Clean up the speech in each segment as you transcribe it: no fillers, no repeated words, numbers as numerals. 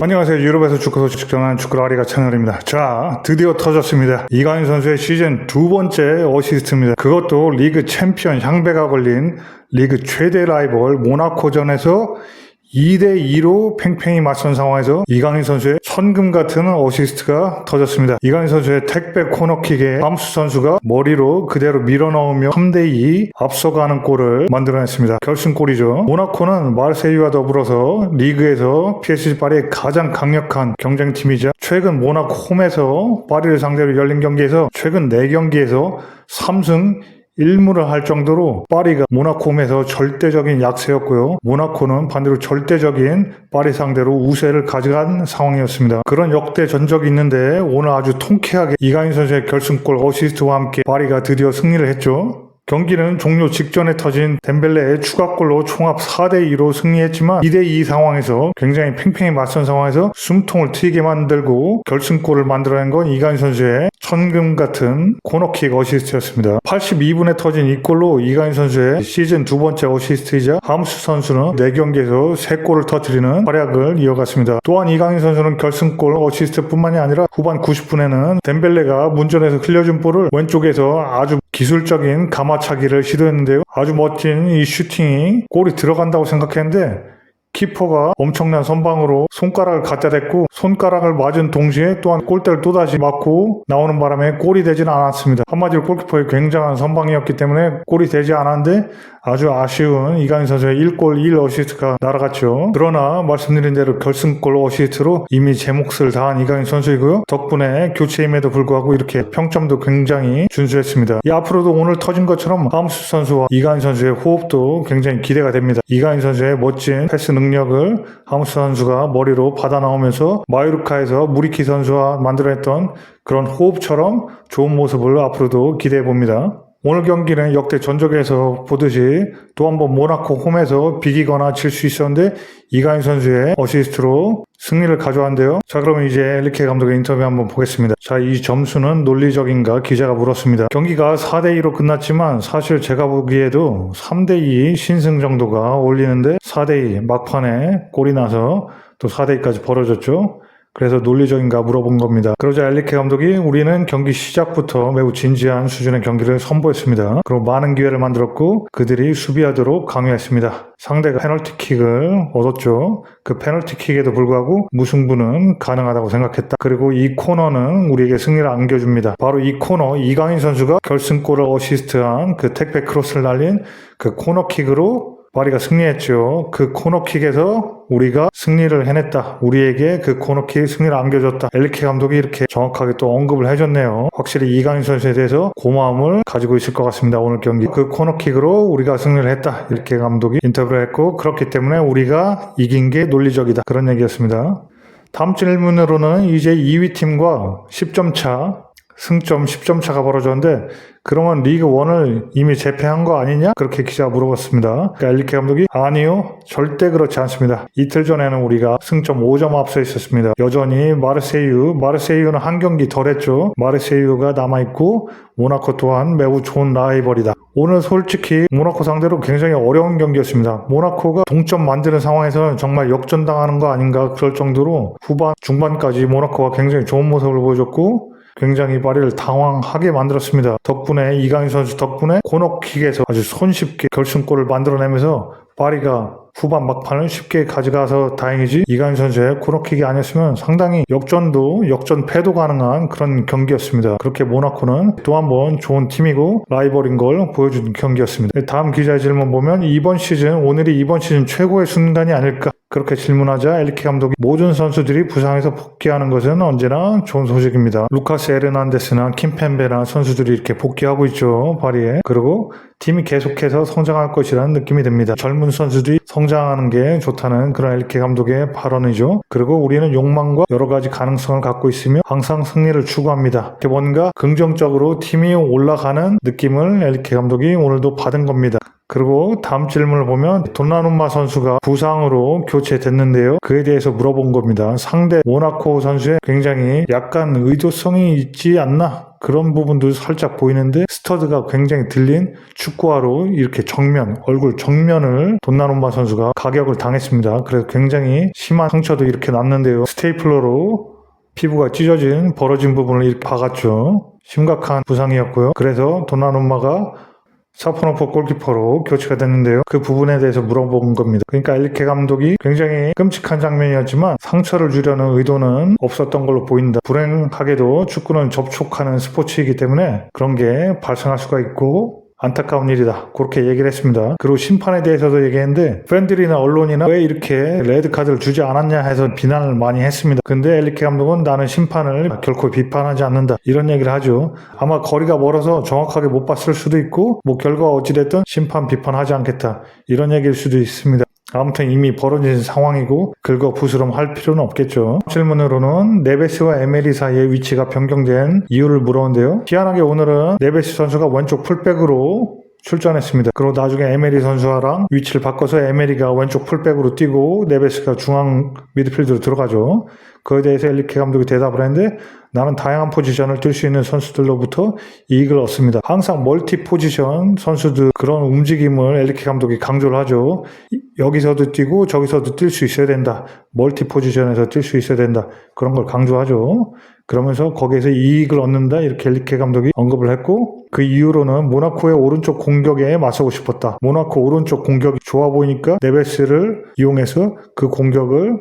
안녕하세요. 유럽에서 축구 소식 전하는 축구라리가 채널입니다. 자, 드디어 터졌습니다. 이강인 선수의 시즌 두 번째 어시스트입니다. 그것도 리그 챔피언 향배가 걸린 리그 최대 라이벌 모나코전에서 2대2로 팽팽히 맞선 상황에서 이강인 선수의 천금 같은 어시스트가 터졌습니다. 이강인 선수의 택배 코너킥에 함수 선수가 머리로 그대로 밀어넣으며 3대2 앞서가는 골을 만들어냈습니다. 결승골이죠. 모나코는 마르세유와 더불어서 리그에서 PSG 파리의 가장 강력한 경쟁팀이자 최근 모나코 홈에서 파리를 상대로 열린 경기에서 최근 4경기에서 3승 1무를 할 정도로 파리가 모나코 홈에서 절대적인 약세였고요. 모나코는 반대로 절대적인 파리 상대로 우세를 가져간 상황이었습니다. 그런 역대 전적이 있는데 오늘 아주 통쾌하게 이강인 선수의 결승골 어시스트와 함께 파리가 드디어 승리를 했죠. 경기는 종료 직전에 터진 덴벨레의 추가골로 총합 4대2로 승리했지만 2대2 상황에서 굉장히 팽팽히 맞선 상황에서 숨통을 트이게 만들고 결승골을 만들어낸 건 이강인 선수의 천금 같은 코너킥 어시스트였습니다. 82분에 터진 이 골로 이강인 선수의 시즌 두 번째 어시스트이자 함수 선수는 4경기에서 3골을 터뜨리는 활약을 이어갔습니다. 또한 이강인 선수는 결승골 어시스트뿐만이 아니라 후반 90분에는 덴벨레가 문전에서 흘려준 볼을 왼쪽에서 아주 기술적인 가마차기를 시도했는데요. 아주 멋진 이 슈팅이 골이 들어간다고 생각했는데 키퍼가 엄청난 선방으로 손가락을 갖다 댔고 손가락을 맞은 동시에 또한 골대를 또다시 맞고 나오는 바람에 골이 되지는 않았습니다. 한마디로 골키퍼의 굉장한 선방이었기 때문에 골이 되지 않았는데 아주 아쉬운 이강인 선수의 1골 1어시스트가 날아갔죠. 그러나 말씀드린 대로 결승골 어시스트로 이미 제 몫을 다한 이강인 선수이고요. 덕분에 교체임에도 불구하고 이렇게 평점도 굉장히 준수했습니다. 이 앞으로도 오늘 터진 것처럼 함수 선수와 이강인 선수의 호흡도 굉장히 기대가 됩니다. 이강인 선수의 멋진 패스 능력을 함수 선수가 머리로 받아 나오면서 마요르카에서 무리키 선수와 만들어냈던 그런 호흡처럼 좋은 모습을 앞으로도 기대해 봅니다. 오늘 경기는 역대 전적에서 보듯이 또 한 번 모나코 홈에서 비기거나 질 수 있었는데 이강인 선수의 어시스트로 승리를 가져왔는데요. 자, 그러면 이제 엘리케 감독의 인터뷰 한번 보겠습니다. 자, 이 점수는 논리적인가? 기자가 물었습니다. 경기가 4대2로 끝났지만 사실 제가 보기에도 3대2 신승 정도가 어울리는데 4대2 막판에 골이 나서 또 4대2까지 벌어졌죠. 그래서 논리적인가 물어본 겁니다. 그러자 엘리케 감독이 우리는 경기 시작부터 매우 진지한 수준의 경기를 선보였습니다. 그리고 많은 기회를 만들었고 그들이 수비하도록 강요했습니다. 상대가 페널티킥을 얻었죠. 그 페널티킥에도 불구하고 무승부는 가능하다고 생각했다. 그리고 이 코너는 우리에게 승리를 안겨줍니다. 바로 이 코너 이강인 선수가 결승골을 어시스트한 그 택배 크로스를 날린 그 코너킥으로 파리가 승리했죠. 그 코너킥에서 우리가 승리를 해냈다. 우리에게 그 코너킥 승리를 안겨줬다. 엘리케 감독이 이렇게 정확하게 또 언급을 해줬네요. 확실히 이강인 선수에 대해서 고마움을 가지고 있을 것 같습니다. 오늘 경기. 그 코너킥으로 우리가 승리를 했다. 이렇게 감독이 인터뷰를 했고 그렇기 때문에 우리가 이긴 게 논리적이다. 그런 얘기였습니다. 다음 질문으로는 이제 2위 팀과 10점 차 승점 10점 차가 벌어졌는데 그러면 리그 1을 이미 제패한 거 아니냐? 그렇게 기자가 물어봤습니다. 그러니까 엘리케 감독이 아니요. 절대 그렇지 않습니다. 이틀 전에는 우리가 승점 5점 앞서 있었습니다. 여전히 마르세유는 한 경기 덜 했죠. 마르세유가 남아있고 모나코 또한 매우 좋은 라이벌이다. 오늘 솔직히 모나코 상대로 굉장히 어려운 경기였습니다. 모나코가 동점 만드는 상황에서는 정말 역전당하는 거 아닌가 그럴 정도로 후반 중반까지 모나코가 굉장히 좋은 모습을 보여줬고 굉장히 파리를 당황하게 만들었습니다. 덕분에 이강인 선수 덕분에 코너킥에서 아주 손쉽게 결승골을 만들어내면서 파리가 후반 막판을 쉽게 가져가서 다행이지 이강인 선수의 코너킥이 아니었으면 상당히 역전패도 가능한 그런 경기였습니다. 그렇게 모나코는 또 한 번 좋은 팀이고 라이벌인 걸 보여준 경기였습니다. 다음 기자의 질문 보면 오늘이 이번 시즌 최고의 순간이 아닐까 그렇게 질문하자 엘리케 감독이 모든 선수들이 부상에서 복귀하는 것은 언제나 좋은 소식입니다. 루카스 에르난데스나 킴펜베나 선수들이 이렇게 복귀하고 있죠. 파리에. 그리고 팀이 계속해서 성장할 것이라는 느낌이 듭니다. 젊은 선수들이 성장하는 게 좋다는 그런 엘리케 감독의 발언이죠. 그리고 우리는 욕망과 여러 가지 가능성을 갖고 있으며 항상 승리를 추구합니다. 뭔가 긍정적으로 팀이 올라가는 느낌을 엘리케 감독이 오늘도 받은 겁니다. 그리고 다음 질문을 보면 돈나룸마 선수가 부상으로 교체됐는데요. 그에 대해서 물어본 겁니다. 상대 모나코 선수의 굉장히 약간 의도성이 있지 않나? 그런 부분도 살짝 보이는데 스터드가 굉장히 들린 축구화로 이렇게 얼굴 정면을 돈나룸마 선수가 가격을 당했습니다. 그래서 굉장히 심한 상처도 이렇게 났는데요. 스테이플러로 피부가 찢어진 벌어진 부분을 이렇게 박았죠. 심각한 부상이었고요. 그래서 돈나룸마가 사포노프 골키퍼로 교체가 됐는데요. 그 부분에 대해서 물어본 겁니다. 그러니까 엘리케 감독이 굉장히 끔찍한 장면이었지만 상처를 주려는 의도는 없었던 걸로 보인다. 불행하게도 축구는 접촉하는 스포츠이기 때문에 그런 게 발생할 수가 있고 안타까운 일이다. 그렇게 얘기를 했습니다. 그리고 심판에 대해서도 얘기했는데 팬들이나 언론이나 왜 이렇게 레드카드를 주지 않았냐 해서 비난을 많이 했습니다. 근데 엘리케 감독은 나는 심판을 결코 비판하지 않는다. 이런 얘기를 하죠. 아마 거리가 멀어서 정확하게 못 봤을 수도 있고 결과가 어찌됐든 심판 비판하지 않겠다. 이런 얘기일 수도 있습니다. 아무튼 이미 벌어진 상황이고 긁어 부스럼 할 필요는 없겠죠. 질문으로는 네베스와 에메리 사이의 위치가 변경된 이유를 물었는데요. 희한하게 오늘은 네베스 선수가 왼쪽 풀백으로 출전했습니다. 그리고 나중에 에메리 선수랑 위치를 바꿔서 에메리가 왼쪽 풀백으로 뛰고 네베스가 중앙 미드필드로 들어가죠. 그에 대해서 엘리케 감독이 대답을 했는데 나는 다양한 포지션을 뛸 수 있는 선수들로부터 이익을 얻습니다. 항상 멀티 포지션 선수들 그런 움직임을 엘리케 감독이 강조를 하죠. 여기서도 뛰고 저기서도 뛸 수 있어야 된다. 멀티 포지션에서 뛸 수 있어야 된다. 그런 걸 강조하죠. 그러면서 거기에서 이익을 얻는다 이렇게 엘리케 감독이 언급을 했고 그 이후로는 모나코의 오른쪽 공격에 맞서고 싶었다. 모나코 오른쪽 공격이 좋아 보이니까 네베스를 이용해서 그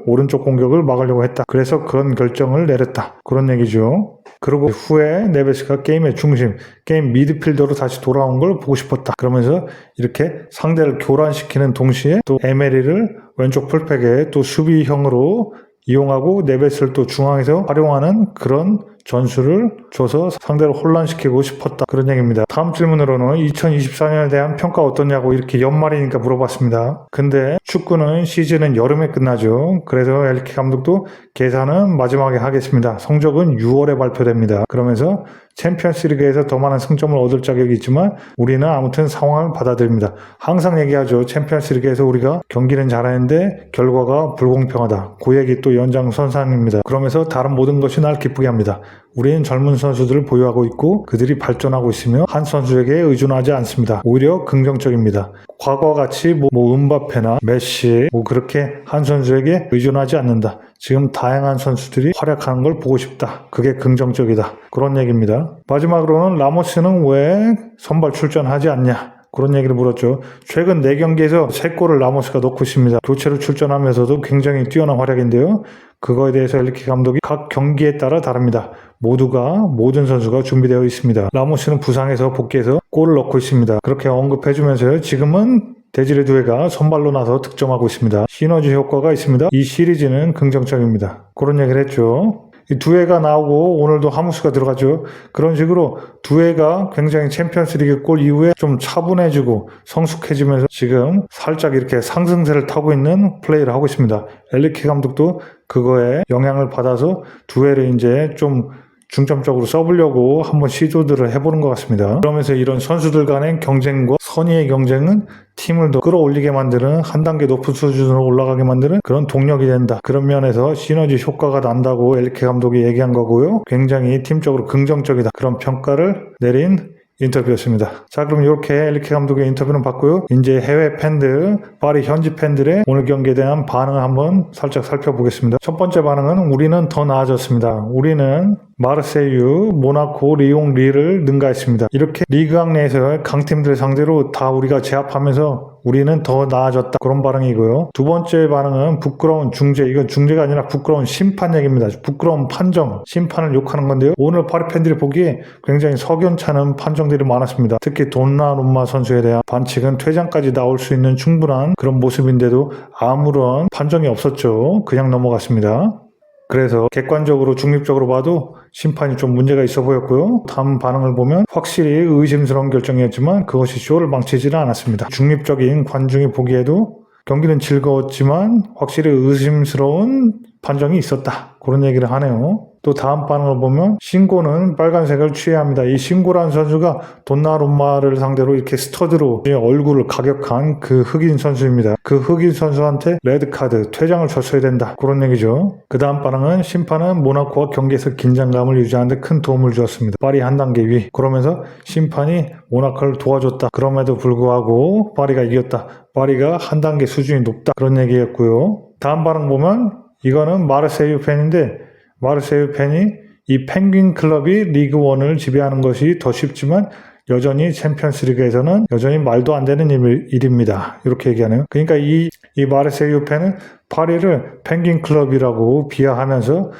오른쪽 공격을 막으려고 했다. 그래서 그런 결정을 내렸다. 그런 얘기죠. 그리고 후에 네베스가 게임의 중심, 게임 미드필더로 다시 돌아온 걸 보고 싶었다. 그러면서 이렇게 상대를 교란시키는 동시에 또 에메리를 왼쪽 풀백에 또 수비형으로 이용하고 네베스를 또 중앙에서 활용하는 그런 전술을 줘서 상대를 혼란시키고 싶었다. 그런 얘기입니다. 다음 질문으로는 2024년에 대한 평가 어떠냐고 이렇게 연말이니까 물어봤습니다. 근데 축구는 시즌은 여름에 끝나죠. 그래서 엘리케 감독도 계산은 마지막에 하겠습니다. 성적은 6월에 발표됩니다. 그러면서 챔피언스리그에서 더 많은 승점을 얻을 자격이 있지만 우리는 아무튼 상황을 받아들입니다. 항상 얘기하죠. 챔피언스리그에서 우리가 경기는 잘하는데 결과가 불공평하다. 그 얘기 또 연장선상입니다. 그러면서 다른 모든 것이 날 기쁘게 합니다. 우리는 젊은 선수들을 보유하고 있고 그들이 발전하고 있으며 한 선수에게 의존하지 않습니다. 오히려 긍정적입니다. 과거와 같이 음바페나 메시 그렇게 한 선수에게 의존하지 않는다. 지금 다양한 선수들이 활약하는 걸 보고 싶다. 그게 긍정적이다. 그런 얘기입니다. 마지막으로는 라모스는 왜 선발 출전하지 않냐? 그런 얘기를 물었죠. 최근 4경기에서 3골을 라모스가 넣고 있습니다. 교체로 출전하면서도 굉장히 뛰어난 활약인데요. 그거에 대해서 엘리케 감독이 각 경기에 따라 다릅니다. 모든 선수가 준비되어 있습니다. 라모스는 부상에서 복귀해서 골을 넣고 있습니다. 그렇게 언급해주면서요. 지금은 데지레 두에가 선발로 나서 득점하고 있습니다. 시너지 효과가 있습니다. 이 시리즈는 긍정적입니다. 그런 얘기를 했죠. 이 두에가 나오고 오늘도 하무스가 들어갔죠. 그런 식으로 두에가 굉장히 챔피언스리그 골 이후에 좀 차분해지고 성숙해지면서 지금 살짝 이렇게 상승세를 타고 있는 플레이를 하고 있습니다. 엘리케 감독도 그거에 영향을 받아서 두에를 이제 좀 중점적으로 써보려고 한번 시도들을 해보는 것 같습니다. 그러면서 이런 선수들 간의 경쟁과 선의의 경쟁은 팀을 더 끌어올리게 만드는 한 단계 높은 수준으로 올라가게 만드는 그런 동력이 된다. 그런 면에서 시너지 효과가 난다고 엘리케 감독이 얘기한 거고요. 굉장히 팀적으로 긍정적이다. 그런 평가를 내린 인터뷰였습니다. 자, 그럼 이렇게 엘리케 감독의 인터뷰는 봤고요. 이제 해외 팬들, 파리 현지 팬들의 오늘 경기에 대한 반응을 한번 살짝 살펴보겠습니다. 첫 번째 반응은 우리는 더 나아졌습니다. 우리는 마르세유, 모나코, 리옹, 리를 능가했습니다. 이렇게 리그왕 내에서 강팀들 상대로 다 우리가 제압하면서 우리는 더 나아졌다. 그런 반응이고요. 두 번째 반응은 부끄러운 중재. 이건 중재가 아니라 부끄러운 심판 얘기입니다. 부끄러운 판정. 심판을 욕하는 건데요. 오늘 파리 팬들이 보기에 굉장히 석연찮은 판정들이 많았습니다. 특히 돈나룸마 선수에 대한 반칙은 퇴장까지 나올 수 있는 충분한 그런 모습인데도 아무런 판정이 없었죠. 그냥 넘어갔습니다. 그래서 객관적으로 중립적으로 봐도 심판이 좀 문제가 있어 보였고요. 다음 반응을 보면 확실히 의심스러운 결정이었지만 그것이 쇼를 망치지는 않았습니다. 중립적인 관중이 보기에도 경기는 즐거웠지만 확실히 의심스러운 판정이 있었다. 그런 얘기를 하네요. 또 다음 반응을 보면 신고는 빨간색을 취해야 합니다. 이 신고라는 선수가 돈나룸마를 상대로 이렇게 스터드로 얼굴을 가격한 그 흑인 선수입니다. 그 흑인 선수한테 레드카드, 퇴장을 줬어야 된다. 그런 얘기죠. 그 다음 반응은 심판은 모나코와 경기에서 긴장감을 유지하는 데 큰 도움을 주었습니다. 파리 한 단계 위. 그러면서 심판이 모나코를 도와줬다. 그럼에도 불구하고 파리가 이겼다. 파리가 한 단계 수준이 높다. 그런 얘기였고요. 다음 반응 보면 이거는 마르세유 팬인데 마르세유 팬이 이 펭귄 클럽이 리그 1을 지배하는 것이 더 쉽지만 여전히 챔피언스 리그에서는 여전히 말도 안 되는 일입니다. 이렇게 얘기하네요. 그러니까 이 마르세유 팬은 파리를 펭귄 클럽이라고 비하하면서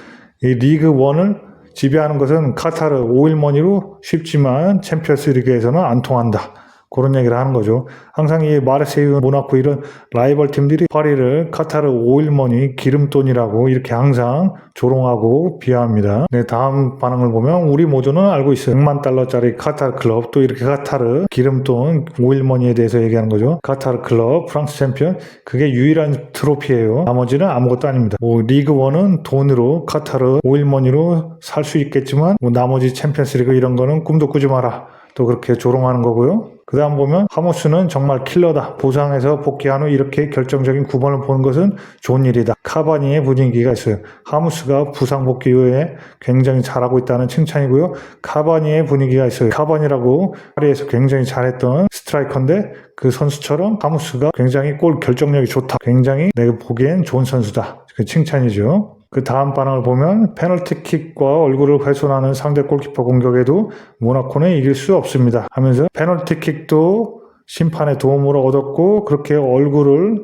이 리그 1을 지배하는 것은 카타르 오일머니로 쉽지만 챔피언스 리그에서는 안 통한다. 그런 얘기를 하는 거죠. 항상 이 마르세유, 모나코 이런 라이벌 팀들이 파리를 카타르 오일머니 기름돈이라고 이렇게 항상 조롱하고 비하합니다. 네, 다음 반응을 보면 우리 모두는 알고 있어요. 100만 달러짜리 카타르 클럽, 또 이렇게 카타르 기름돈 오일머니에 대해서 얘기하는 거죠. 카타르 클럽, 프랑스 챔피언, 그게 유일한 트로피예요. 나머지는 아무것도 아닙니다. 리그 1은 돈으로 카타르 오일머니로 살 수 있겠지만 나머지 챔피언스 리그 이런 거는 꿈도 꾸지 마라. 또 그렇게 조롱하는 거고요. 그 다음 보면 하무스는 정말 킬러다. 부상에서 복귀한 후 이렇게 결정적인 9번을 보는 것은 좋은 일이다. 카바니의 분위기가 있어요. 하무스가 부상 복귀 후에 굉장히 잘하고 있다는 칭찬이고요. 카바니의 분위기가 있어요. 카바니라고 파리에서 굉장히 잘했던 스트라이커인데 그 선수처럼 하무스가 굉장히 골 결정력이 좋다. 굉장히 내가 보기엔 좋은 선수다. 그 칭찬이죠. 그 다음 반응을 보면 페널티킥과 얼굴을 훼손하는 상대 골키퍼 공격에도 모나코는 이길 수 없습니다 하면서 페널티킥도 심판의 도움을 얻었고 그렇게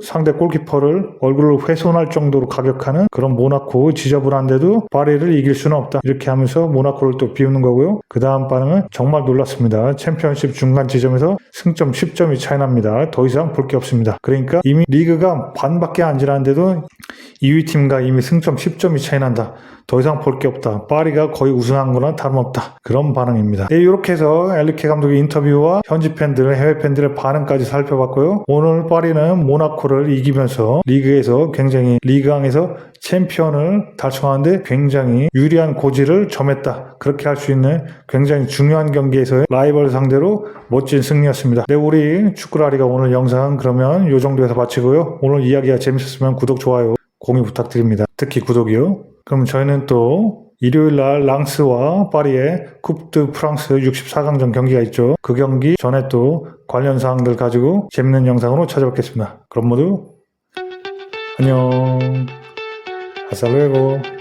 상대 골키퍼를 얼굴을 훼손할 정도로 가격하는 그런 모나코 지저분한데도 파리를 이길 수는 없다. 이렇게 하면서 모나코를 또 비우는 거고요. 그 다음 반응은 정말 놀랐습니다. 챔피언십 중간 지점에서 승점 10점이 차이 납니다. 더 이상 볼 게 없습니다. 그러니까 이미 리그가 반밖에 안 지났는데도 2위 팀과 이미 승점 10점이 차이 난다. 더 이상 볼 게 없다. 파리가 거의 우승한 거나 다름없다. 그런 반응입니다. 네, 이렇게 해서 엘리케 감독의 인터뷰와 현지 팬들, 해외 팬들의 반응까지 살펴봤고요. 오늘 파리는 모나코를 이기면서 리그에서 굉장히 리그왕에서 챔피언을 달성하는데 굉장히 유리한 고지를 점했다. 그렇게 할 수 있는 굉장히 중요한 경기에서의 라이벌 상대로 멋진 승리였습니다. 네, 우리 축구라리가 오늘 영상 그러면 이 정도에서 마치고요. 오늘 이야기가 재밌었으면 구독, 좋아요, 공유 부탁드립니다. 특히 구독이요. 그럼 저희는 또 일요일날 랑스와 파리의 쿱드 프랑스 64강전 경기가 있죠. 그 경기 전에 또 관련 사항들 가지고 재밌는 영상으로 찾아뵙겠습니다. 그럼 모두 안녕. Hasta luego.